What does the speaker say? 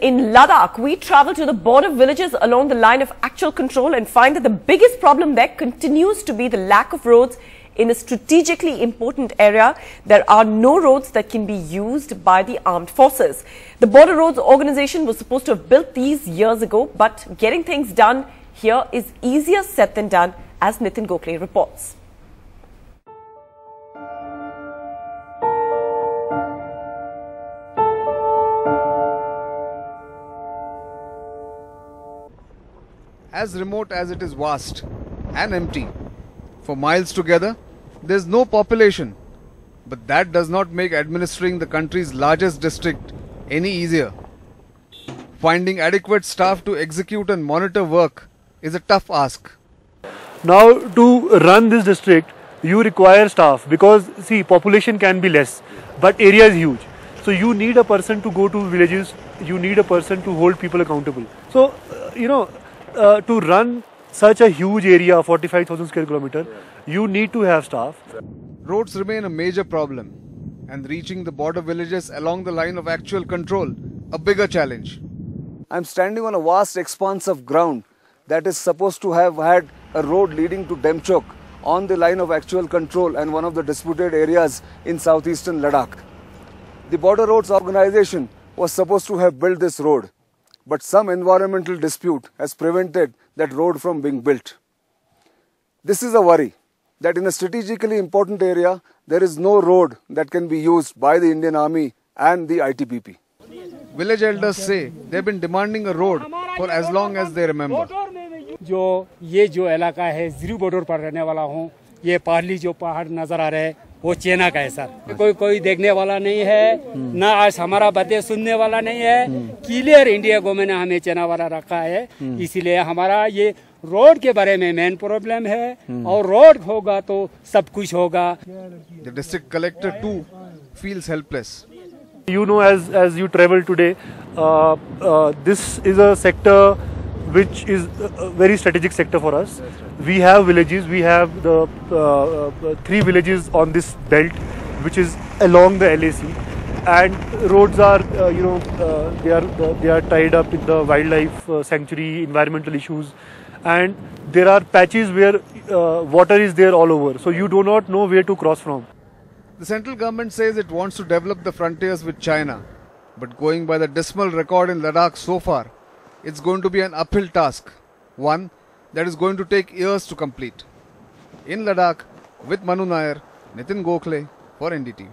In Ladakh, we travel to the border villages along the line of actual control and find that the biggest problem there continues to be the lack of roads in a strategically important area. There are no roads that can be used by the armed forces. The Border Roads Organization was supposed to have built these years ago, but getting things done here is easier said than done, as Nitin Gokhale reports. As remote as it is vast and empty, for miles together, there is no population. But that does not make administering the country's largest district any easier. Finding adequate staff to execute and monitor work is a tough ask. Now, to run this district, you require staff because, see, population can be less, but area is huge. So you need a person to go to villages, you need a person to hold people accountable. So, to run such a huge area, 45,000 square kilometer, you need to have staff. Roads remain a major problem, and reaching the border villages along the line of actual control, a bigger challenge. I'm standing on a vast expanse of ground that is supposed to have had a road leading to Demchok on the line of actual control and one of the disputed areas in southeastern Ladakh. The Border Roads Organization was supposed to have built this road, but some environmental dispute has prevented that road from being built. This is a worry that in a strategically important area, there is no road that can be used by the Indian Army and the ITBP. Village elders say they've been demanding a road for as long as they remember. जो इलाका है zero border पर रहने वाला हूँ, ये पहली जो पहाड़ नजर आ रहे हैं वो चेना का है सर। कोई देखने वाला नहीं है, ना आज हमारा बातें सुनने वाला नहीं है। क्लियर इंडिया गवर्नमेंट ने हमें चेना वाला रखा है, इसीलिए हमारा ये रोड के बारे में मेन प्रॉब्लम है, और रोड होगा तो सब कुछ होगा। The district collector too feels helpless. You know, as you travel today, this is a sector which is a very strategic sector for us. We have villages, we have the 3 villages on this belt, which is along the LAC, and roads are, they are tied up in the wildlife sanctuary, environmental issues, and there are patches where water is there all over, so you do not know where to cross from. The central government says it wants to develop the frontiers with China, but going by the dismal record in Ladakh so far, it's going to be an uphill task, one that is going to take years to complete. In Ladakh, with Manu Nair, Nitin Gokhale for NDTV.